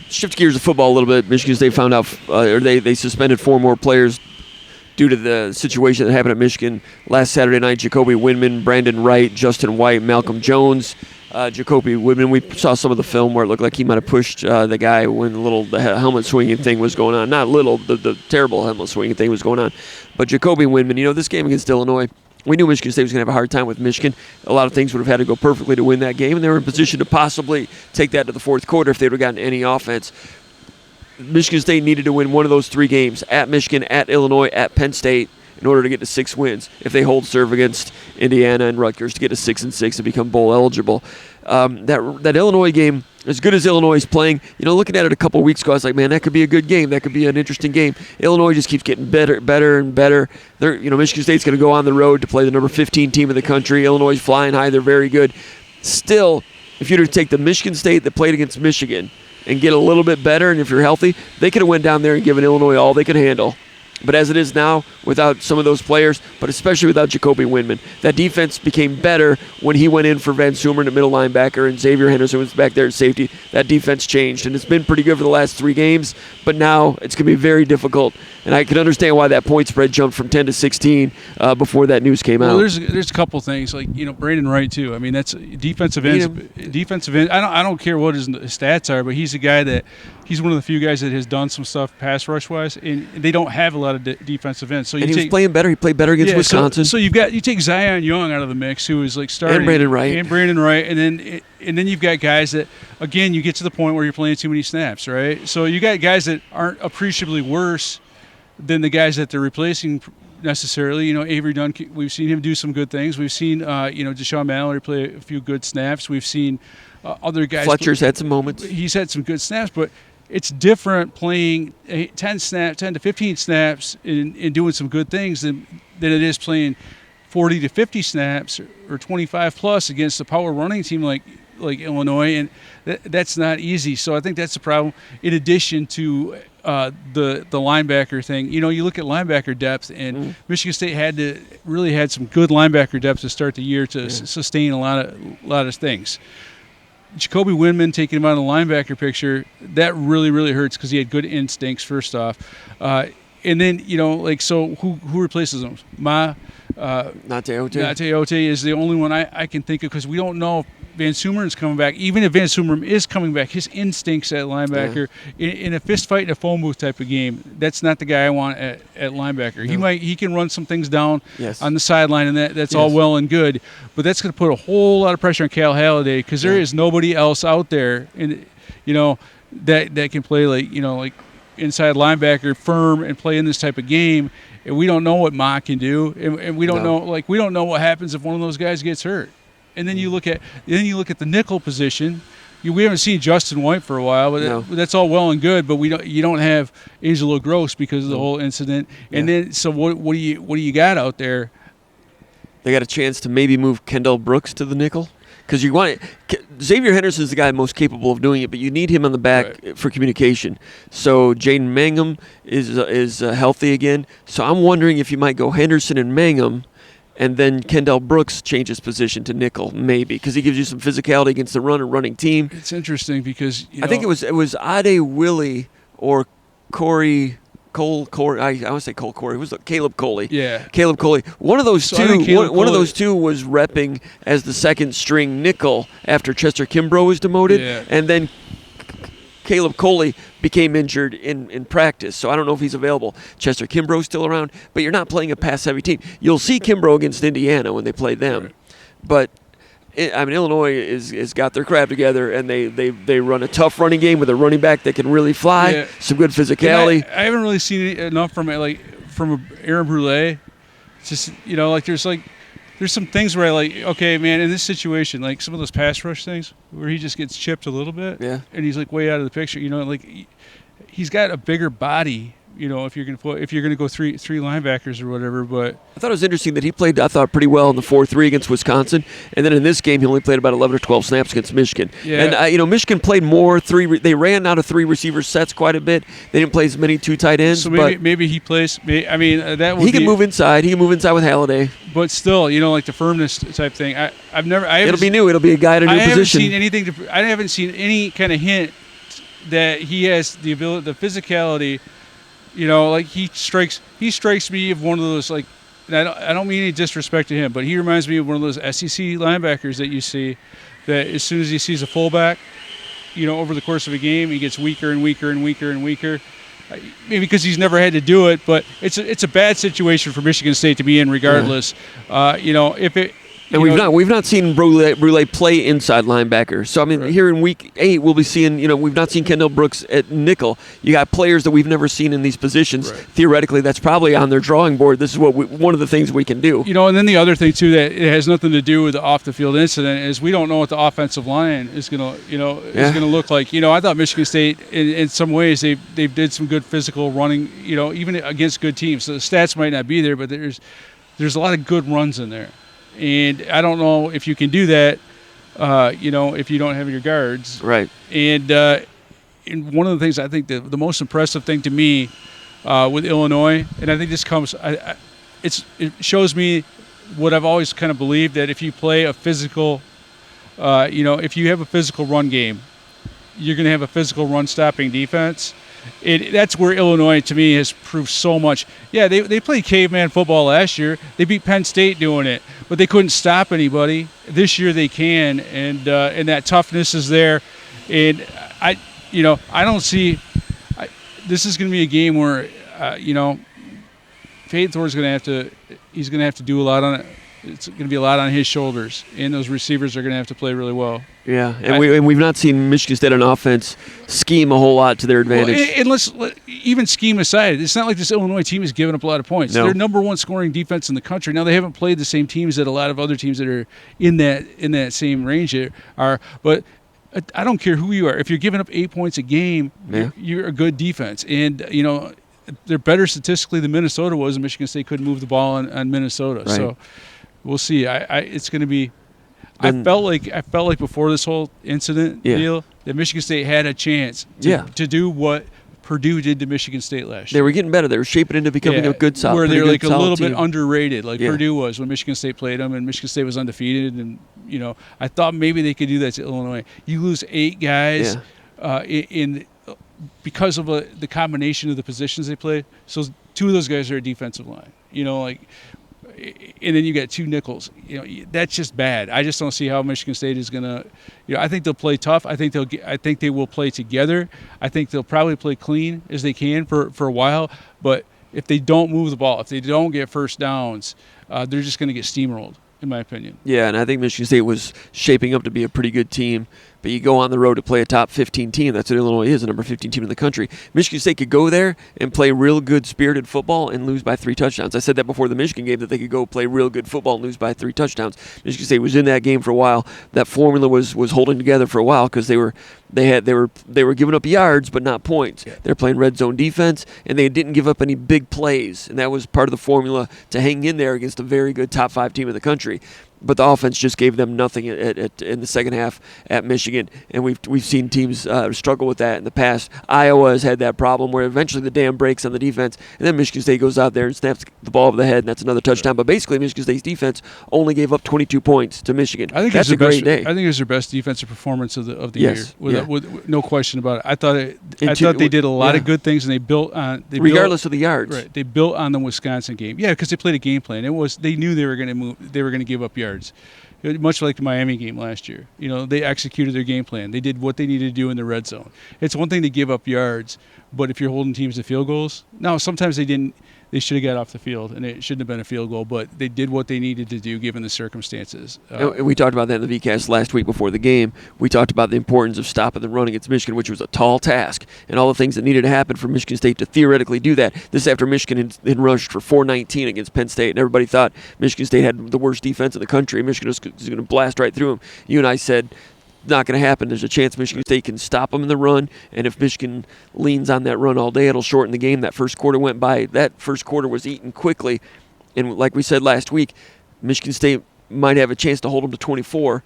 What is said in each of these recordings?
Shift gears of football a little bit. Michigan State found out, or they suspended 4 more players due to the situation that happened at Michigan last Saturday night. Jacoby Windman, Brandon Wright, Justin White, Malcolm Jones. Jacoby Windman, we saw some of the film where it looked like he might have pushed the guy when the helmet swinging thing was going on. Not little, the terrible helmet swinging thing was going on. But Jacoby Windman, this game against Illinois, we knew Michigan State was going to have a hard time with Michigan. A lot of things would have had to go perfectly to win that game, and they were in position to possibly take that to the fourth quarter if they would have gotten any offense. Michigan State needed to win one of those 3 games, at Michigan, at Illinois, at Penn State, in order to get to 6 wins. If they hold serve against Indiana and Rutgers to get to 6-6 and become bowl eligible. That Illinois game, as good as Illinois is playing, looking at it a couple weeks ago, I was like, man, that could be a good game. That could be an interesting game. Illinois just keeps getting better and better. Michigan State's going to go on the road to play the number 15 team in the country. Illinois is flying high. They're very good. Still, if you were to take the Michigan State that played against Michigan and get a little bit better, and if you're healthy, they could have went down there and given Illinois all they could handle. But as it is now, without some of those players, but especially without Jacoby Windman, that defense became better when he went in for Van Sumeren at middle linebacker and Xavier Henderson was back there at safety. That defense changed, and it's been pretty good for the last 3 games, but now it's going to be very difficult. And I can understand why that point spread jumped from 10 to 16 before that news came out. Well, there's a couple things, like, Brandon Wright, too. I mean, that's defensive end. Defensive end. I don't care what his stats are, but he's a guy that he's one of the few guys that has done some stuff pass rush wise, and they don't have a lot of defensive ends. So he was playing better. He played better against Wisconsin. So you take Zion Young out of the mix, who is like starting, and Brandon Wright, and then you've got guys that, again, you get to the point where you're playing too many snaps, right? So you got guys that aren't appreciably worse than the guys that they're replacing necessarily. Avery Dunn, we've seen him do some good things. We've seen Deshaun Mallory play a few good snaps. We've seen other guys. Fletcher's had some moments. He's had some good snaps, but it's different playing 10 to 15 snaps and doing some good things than it is playing 40 to 50 snaps or 25 plus against a power running team like Illinois, and that's not easy. So I think that's the problem. In addition to the linebacker thing, you look at linebacker depth, and Michigan State had some good linebacker depth to start the year to sustain a lot of things. Jacoby Windman taking him out of the linebacker picture, that really, really hurts because he had good instincts, first off. And then, so who replaces him? Nateote is the only one I can think of, because we don't know if Van Sumeren's coming back. Even if Van Sumeren is coming back, his instincts at linebacker, in a fist fight in a phone booth type of game, that's not the guy I want at linebacker. No. He can run some things down on the sideline, and that's all well and good, but that's going to put a whole lot of pressure on Cal Halliday, because there is nobody else out there, that can play like inside linebacker, firm, and play in this type of game. And we don't know what Ma can do, and we don't know we don't know what happens if one of those guys gets hurt. And then you look at the nickel position. We haven't seen Justin White for a while, but that's all well and good. But you don't have Angelo Gross because of the whole incident. And then what do you got out there? They got a chance to maybe move Kendall Brooks to the nickel, because you want it. Xavier Henderson is the guy most capable of doing it, but you need him on the back for communication. So Jaden Mangum is healthy again. So I'm wondering if you might go Henderson and Mangum, and then Kendall Brooks changes position to nickel, maybe, because he gives you some physicality against the running team. It's interesting because I think it was Ade Willie or Corey. I want to say Cole Corey. It was Caleb Coley. Yeah, Caleb Coley. One of those two. One of those two was repping as the second string nickel after Chester Kimbrough was demoted, and then Caleb Coley became injured in practice. So I don't know if he's available. Chester Kimbrough's still around, but you're not playing a pass-heavy team. You'll see Kimbrough against Indiana when they play them, but. Illinois has got their crap together, and they run a tough running game with a running back that can really fly, some good physicality. I haven't really seen enough from Aaron Brule. It's just, there's some things where okay, man, in this situation, like some of those pass rush things where he just gets chipped a little bit, and he's way out of the picture. He's got a bigger body. If you're gonna go three linebackers or whatever. But I thought it was interesting that he played, pretty well in the 4-3 against Wisconsin, and then in this game he only played about 11 or 12 snaps against Michigan. Yeah. And Michigan played more they ran out of 3 receiver sets quite a bit. They didn't play as many 2 tight ends. So maybe he plays. He can move inside. He can move inside with Halliday. But still, the firmness type thing. It'll be new. It'll be a guy at a new position. I haven't seen any kind of hint that he has the ability, the physicality. You know, like he strikes me of one of those, like, and I don't mean any disrespect to him, but he reminds me of one of those SEC linebackers that you see, that as soon as he sees a fullback, you know, over the course of a game, he gets weaker and weaker and weaker and weaker. Maybe because he's never had to do it, but it's a bad situation for Michigan State to be in, regardless. You know, if it. And we've not seen Brule play inside linebacker. So I mean, here in week 8, we'll be seeing. You know, we've not seen Kendall Brooks at nickel. You got players that we've never seen in these positions. Right. Theoretically, that's probably on their drawing board. This is one of the things we can do. You know, and then the other thing too, that it has nothing to do with the off the field incident, is we don't know what the offensive line is gonna look like. You know, I thought Michigan State in some ways they did some good physical running. You know, even against good teams. So the stats might not be there, but there's a lot of good runs in there. And I don't know if you can do that, you know, if you don't have your guards. Right. And one of the things I think the most impressive thing to me with Illinois, and I think this comes, it shows me what I've always kind of believed, that if you play a physical, you know, if you have a physical run game, you're going to have a physical run stopping defense. That's where Illinois, to me, has proved so much. Yeah, they played caveman football last year. They beat Penn State doing it, but they couldn't stop anybody. This year they can, and that toughness is there. And I don't see. This is going to be a game where, you know, Fade Thor's going to have to. He's going to have to do a lot on it. It's going to be a lot on his shoulders, and those receivers are going to have to play really well. Yeah, and we've not seen Michigan State on offense scheme a whole lot to their advantage. Well, and even scheme aside, it's not like this Illinois team is giving up a lot of points. No. They're number one scoring defense in the country. Now, they haven't played the same teams that a lot of other teams that are in that same range are, but I don't care who you are. If you're giving up 8 points a game, you're a good defense. And, you know, they're better statistically than Minnesota was, and Michigan State couldn't move the ball on Minnesota. Right. So we'll see. It's going to be. I felt like before this whole incident deal that Michigan State had a chance to do what Purdue did to Michigan State last year. They were getting better. They were shaping into becoming a good solid. Where they're like a little team. bit underrated, like Purdue was when Michigan State played them, and Michigan State was undefeated. And, you know, I thought maybe they could do that to Illinois. You lose 8 guys because of the combination of the positions they play. So 2 of those guys are a defensive line. You know, like. And then you got 2 nickels. You know, that's just bad. I just don't see how Michigan State is gonna. You know, I think they'll play tough. I think they will play together. I think they'll probably play clean as they can for a while. But if they don't move the ball, if they don't get first downs, they're just gonna get steamrolled, in my opinion. Yeah, and I think Michigan State was shaping up to be a pretty good team. But you go on the road to play a top 15 team. That's what Illinois is, the number 15 team in the country. Michigan State could go there and play real good spirited football and lose by 3 touchdowns. I said that before the Michigan game, that they could go play real good football and lose by 3 touchdowns. Michigan State was in that game for a while. That formula was holding together for a while because they were giving up yards but not points. Yeah. They're playing red zone defense, and they didn't give up any big plays, and that was part of the formula to hang in there against a very good top 5 team in the country. But the offense just gave them nothing in the second half at Michigan, and we've seen teams struggle with that in the past. Iowa has had that problem where eventually the dam breaks on the defense, and then Michigan State goes out there and snaps the ball over the head, and that's another touchdown. But basically, Michigan State's defense only gave up 22 points to Michigan. I think that's a great day. I think it was their best defensive performance of the yes. year, with no question about it. I thought they did a lot of good things, and they built on regardless of the yards. Right, they built on the Wisconsin game. Yeah, because they played a game plan. They knew they were going to move. They were going to give up yards. Much like the Miami game last year. You know, they executed their game plan. They did what they needed to do in the red zone. It's one thing to give up yards, but if you're holding teams to field goals, now sometimes they didn't. They should have got off the field, and it shouldn't have been a field goal, but they did what they needed to do given the circumstances. And we talked about that in the VCast last week before the game. We talked about the importance of stopping the run against Michigan, which was a tall task, and all the things that needed to happen for Michigan State to theoretically do that. This after Michigan had rushed for 419 against Penn State, and everybody thought Michigan State had the worst defense in the country. Michigan was going to blast right through them. You and I said, not going to happen. There's a chance Michigan State can stop them in the run, and if Michigan leans on that run all day, it'll shorten the game. That first quarter went by. That first quarter was eaten quickly, and like we said last week, Michigan State might have a chance to hold them to 24,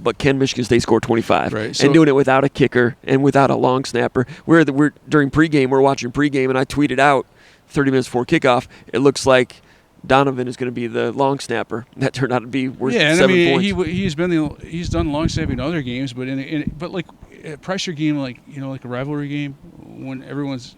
but can Michigan State score 25? Right. And doing it without a kicker and without a long snapper. We're during pregame, we're watching pregame, and I tweeted out 30 minutes before kickoff, it looks like Donovan is going to be the long snapper. That turned out to be worth 7 points. He's done long snapping in other games, but but like a pressure game like a rivalry game when everyone's.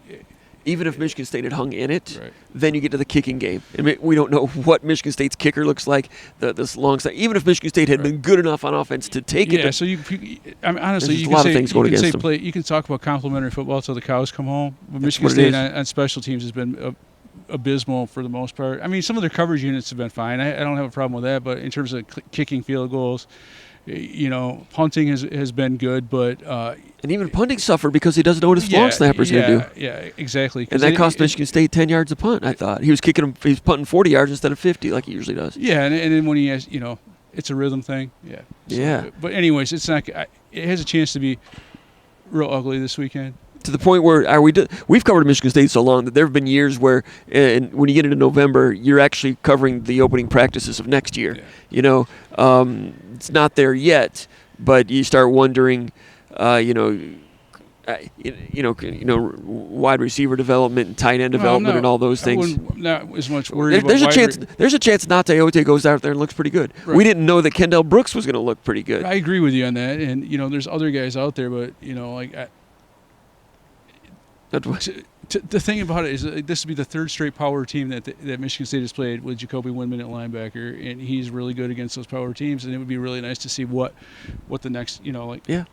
Even if Michigan State had hung in it, Right. then you get to the kicking game. I mean, we don't know what Michigan State's kicker looks like. This long side. Even if Michigan State had been good enough on offense to take it. Yeah, so I mean, honestly, there's you a lot can of say, things going against them. you can talk about complimentary football till the cows come home. But That's Michigan what it State is. on special teams has been abysmal for the most part. I mean, some of their coverage units have been fine. I don't have a problem with that. But in terms of kicking field goals, punting has been good, but And even punting suffered because he doesn't know what his long snapper's going to do. Yeah, exactly. And that cost Michigan State 10 yards a punt, I thought. He was punting 40 yards instead of 50 like he usually does. Yeah, and then when he has, it's a rhythm thing. Yeah. So, Yeah. But anyways, it's not. It has a chance to be real ugly this weekend. To the point where we've covered Michigan State so long that there have been years where when you get into November, you're actually covering the opening practices of next year. Yeah. It's not there yet, but you start wondering, wide receiver development and tight end development and all those things. I'm not as much worried There's about a chance Nate goes out there and looks pretty good. Right. We didn't know that Kendall Brooks was going to look pretty good. I agree with you on that, and there's other guys out there, but the thing about it is this would be the third straight power team that Michigan State has played with Jacoby Windman at linebacker, and he's really good against those power teams, and it would be really nice to see what the next Yeah.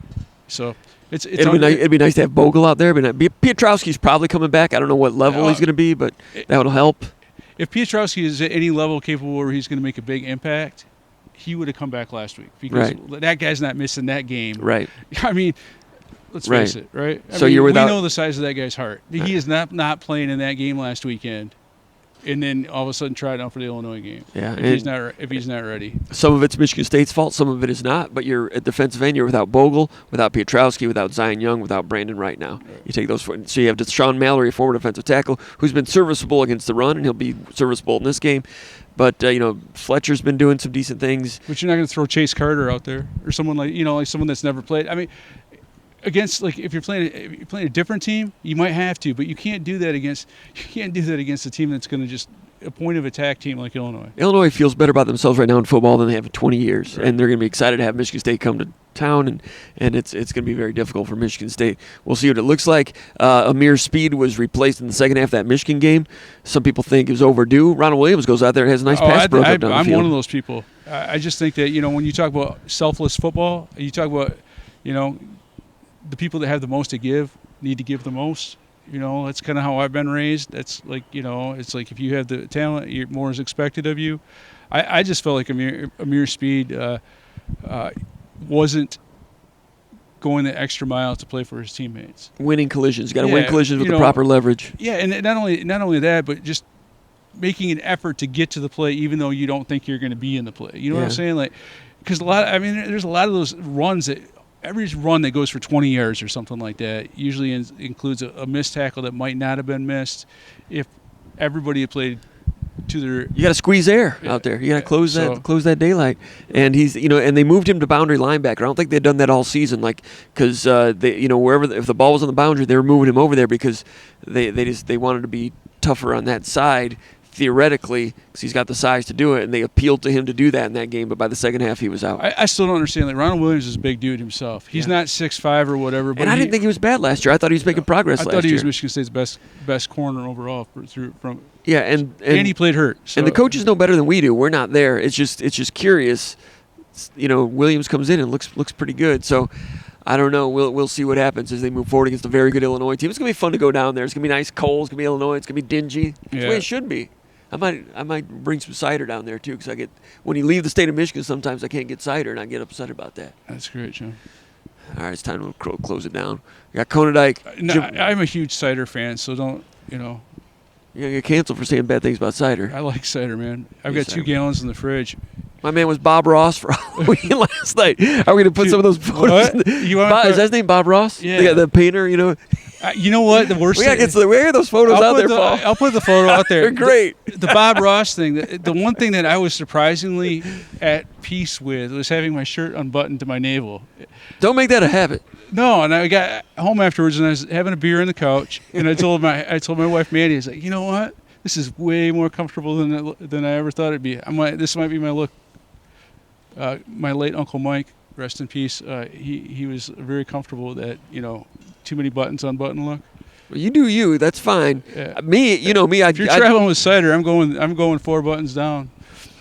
So it'd be nice to have Bogle out there. Piotrowski's probably coming back. I don't know what level he's going to be, but that would help. If Piotrowski is at any level capable where he's going to make a big impact, he would have come back last week because that guy's not missing that game. Right. I mean, let's face it, right? So we know the size of that guy's heart. He is not playing in that game last weekend, and then all of a sudden try it out for the Illinois game. Yeah, if he's not ready. Some of it's Michigan State's fault, some of it is not. But you're at defensive end. You're without Bogle, without Piotrowski, without Zion Young, without Brandon Wright now. Right. You take those. So you have Deshaun Mallory, a former defensive tackle, who's been serviceable against the run, and he'll be serviceable in this game. But Fletcher's been doing some decent things. But you're not going to throw Chase Carter out there or someone like someone that's never played. I mean, against if you're playing a different team, you might have to, but you can't do that against a team that's going to just a point of attack team like Illinois. Illinois feels better about themselves right now in football than they have in 20 years, right. And they're going to be excited to have Michigan State come to town, and it's going to be very difficult for Michigan State. We'll see what it looks like. Amir Speed was replaced in the second half of that Michigan game. Some people think it was overdue. Ronald Williams goes out there and has a nice pass broke up down the field. I'm one of those people. I just think that when you talk about selfless football, you talk about the people that have the most to give need to give the most. That's kind of how I've been raised. That's it's like if you have the talent, more is expected of you. I just felt like Amir Speed wasn't going the extra mile to play for his teammates. Winning collisions. You got to win collisions with the proper leverage. Yeah, and not only that, but just making an effort to get to the play even though you don't think you're going to be in the play. You know what I'm saying? Like, because there's a lot of those runs that every run that goes for 20 yards or something like that usually includes a missed tackle that might not have been missed if everybody had played to their. You got to squeeze air out there. You got to close that daylight. And he's and they moved him to boundary linebacker. I don't think they'd done that all season, because they wherever if the ball was on the boundary, they were moving him over there because they wanted to be tougher on that side. Theoretically, because he's got the size to do it, and they appealed to him to do that in that game. But by the second half, he was out. I still don't understand. Like Ronald Williams is a big dude himself. He's not 6'5" or whatever. But I didn't think he was bad last year. I thought he was making progress last year. I thought he was Michigan State's best corner overall from. Yeah, and he played hurt. So. And the coaches know better than we do. We're not there. It's just curious. Williams comes in and looks pretty good. So. I don't know. We'll see what happens as they move forward against a very good Illinois team. It's gonna be fun to go down there. It's gonna be nice. Cold. It's gonna be Illinois. It's gonna be dingy. That's the way it should be. I might bring some cider down there too, because when you leave the state of Michigan, sometimes I can't get cider, and I get upset about that. That's great, John. All right, it's time to close it down. We got Konyndyk. I'm a huge cider fan, so don't You're gonna get canceled for saying bad things about cider. I like cider, man. I've got 2 gallons in the fridge. My man was Bob Ross for Halloween last night. Are we going to put some of those photos? Is that his name, Bob Ross? Yeah. The painter, You know what? The worst we got to get those photos out there, Paul. I'll put the photo out there. They're great. The Bob Ross thing, the one thing that I was surprisingly at peace with was having my shirt unbuttoned to my navel. Don't make that a habit. No, and I got home afterwards, and I was having a beer on the couch, and I told my wife, Mandy, I was like, you know what? This is way more comfortable than I ever thought it'd be. This might be my look. My late Uncle Mike rest in peace. He was very comfortable with that, too many buttons on button look. Well, you do you. That's fine. Yeah. Me. If you're traveling with cider, I'm going 4 buttons down.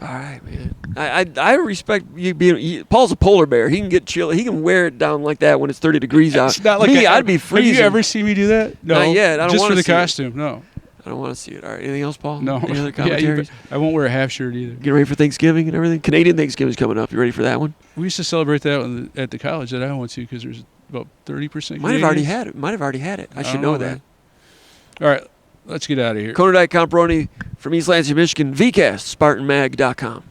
All right, man. I respect you being. Paul's a polar bear. He can get chill. He can wear it down like that when it's 30 degrees out. It's not like me. I'd be freezing. Have you ever seen me do that? No, not yet. I don't just want for to the see costume. No, I don't want to see it. All right. Anything else, Paul? no. Any other Yeah, commentaries? I won't wear a half shirt either. Getting ready for Thanksgiving and everything. Canadian Thanksgiving's coming up. You ready for that one? We used to celebrate that at the college that I went to because there's about 30%. Might have already had it. I should know that. All right, let's get out of here. Konyndyk, Comparoni from East Lansing, Michigan. VCast, SpartanMag.com.